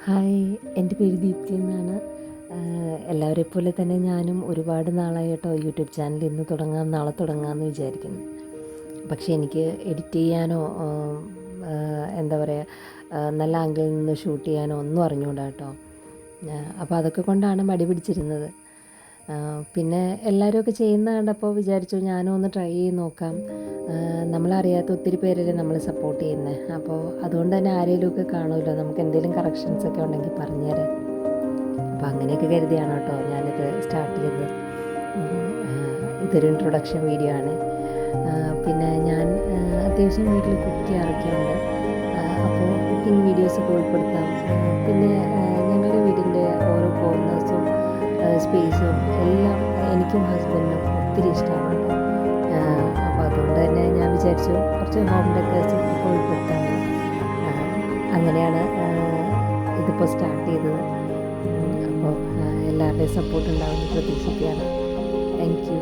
Hi, എൻ്റെ പേര് ദീപ്തി എന്നാണ്. എല്ലാവരെ പോലെ തന്നെ ഞാനും ഒരുപാട് നാളായി കേട്ടോ യൂട്യൂബ് ചാനൽ ഇന്ന് തുടങ്ങാം നാളെ തുടങ്ങാമെന്ന് വിചാരിക്കുന്നു. പക്ഷേ എനിക്ക് എഡിറ്റ് ചെയ്യാനോ എന്താ പറയുക, നല്ല ആംഗിളിൽ നിന്ന് ഷൂട്ട് ചെയ്യാനോ ഒന്നും അറിഞ്ഞുകൂടാ കേട്ടോ. അപ്പോൾ അതൊക്കെ കൊണ്ടാണ് മടി പിടിച്ചിരുന്നത്. പിന്നെ എല്ലാവരുമൊക്കെ ചെയ്യുന്ന കണ്ടപ്പോൾ വിചാരിച്ചു ഞാനും ഒന്ന് ട്രൈ ചെയ്ത് നോക്കാം. നമ്മളറിയാത്ത ഒത്തിരി പേരല്ലേ നമ്മൾ സപ്പോർട്ട് ചെയ്യുന്നത്. അപ്പോൾ അതുകൊണ്ട് തന്നെ ആരെങ്കിലുമൊക്കെ കാണുമല്ലോ, നമുക്ക് എന്തെങ്കിലും കറക്ഷൻസൊക്കെ ഉണ്ടെങ്കിൽ പറഞ്ഞുതരാം. അപ്പോൾ അങ്ങനെയൊക്കെ കരുതിയാണ് കേട്ടോ ഞാനിത് സ്റ്റാർട്ട് ചെയ്തത്. ഇതൊരു ഇൻട്രൊഡക്ഷൻ വീഡിയോ ആണ്. പിന്നെ ഞാൻ അത്യാവശ്യം വീട്ടിൽ കുക്ക് ചെയ്യാറൊക്കെ ഉണ്ട്. അപ്പോൾ കുക്കിംഗ് വീഡിയോസൊക്കെ ഉൾപ്പെടുത്താം. പിന്നെ ഞങ്ങളുടെ വീടിൻ്റെ ഓരോ കോർണേഴ്സും സ്പേസും എല്ലാം എനിക്കും ഹസ്ബൻഡിനും ഒത്തിരി ഇഷ്ടമാണ് കേട്ടോ. അപ്പോൾ അതുകൊണ്ട് തന്നെ ഞാൻ വിചാരിച്ചു കുറച്ച് ഹോം ഡെക്കേഴ്സൊക്കെ ഉൾപ്പെടുത്താമെന്ന്. അങ്ങനെയാണ് ഇതിപ്പോൾ സ്റ്റാർട്ട് ചെയ്തത്. അപ്പോൾ എല്ലാവരുടെയും സപ്പോർട്ട് ഉണ്ടാവുമെന്ന് പ്രതീക്ഷിക്കുകയാണ്. Thank U.